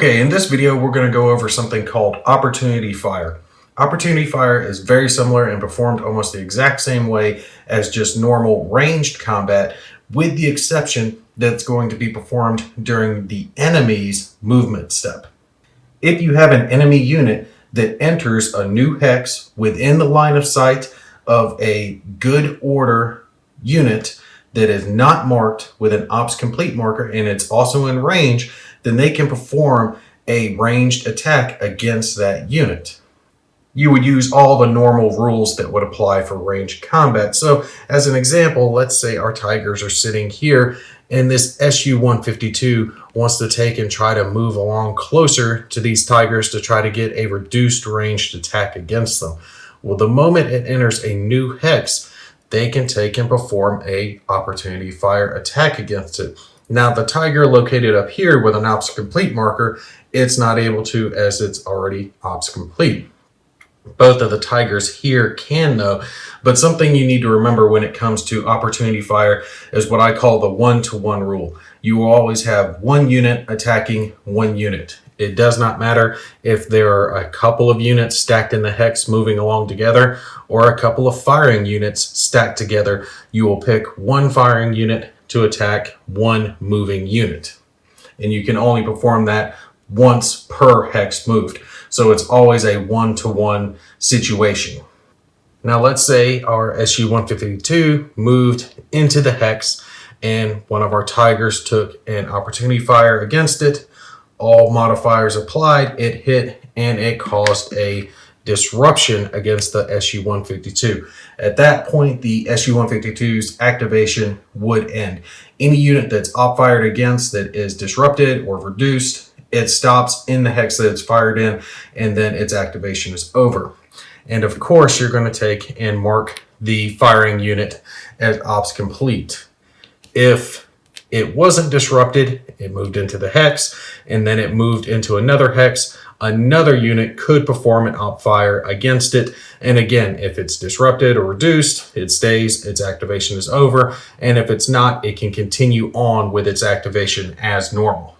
Okay, in this video, we're going to go over something called Opportunity Fire. Opportunity Fire is very similar and performed almost the exact same way as just normal ranged combat, with the exception that it's going to be performed during the enemy's movement step. If you have an enemy unit that enters a new hex within the line of sight of a good order unit that is not marked with an ops complete marker and it's also in range, then they can perform a ranged attack against that unit. You would use all the normal rules that would apply for ranged combat. So as an example, let's say our tigers are sitting here and this SU-152 wants to take and try to move along closer to these tigers to try to get a reduced ranged attack against them. Well, the moment it enters a new hex, they can take and perform a opportunity fire attack against it. Now, the tiger located up here with an ops complete marker, it's not able to, as it's already ops complete. Both of the tigers here can though, but something you need to remember when it comes to opportunity fire is what I call the 1-to-1 rule. You will always have one unit attacking one unit. It does not matter if there are a couple of units stacked in the hex moving along together or a couple of firing units stacked together. You will pick one firing unit to attack one moving unit. And you can only perform that once per hex moved. So it's always a 1-to-1 situation. Now let's say our SU-152 moved into the hex and one of our tigers took an opportunity fire against it. All modifiers applied, it hit, and it caused a disruption against the SU-152. At that point, the SU-152's activation would end. Any unit that's op-fired against that is disrupted or reduced, it stops in the hex that it's fired in, and then its activation is over. And of course, you're going to take and mark the firing unit as ops complete. If it wasn't disrupted, it moved into the hex, and then it moved into another hex, another unit could perform an op fire against it. And again, if it's disrupted or reduced, it stays, its activation is over. And if it's not, it can continue on with its activation as normal.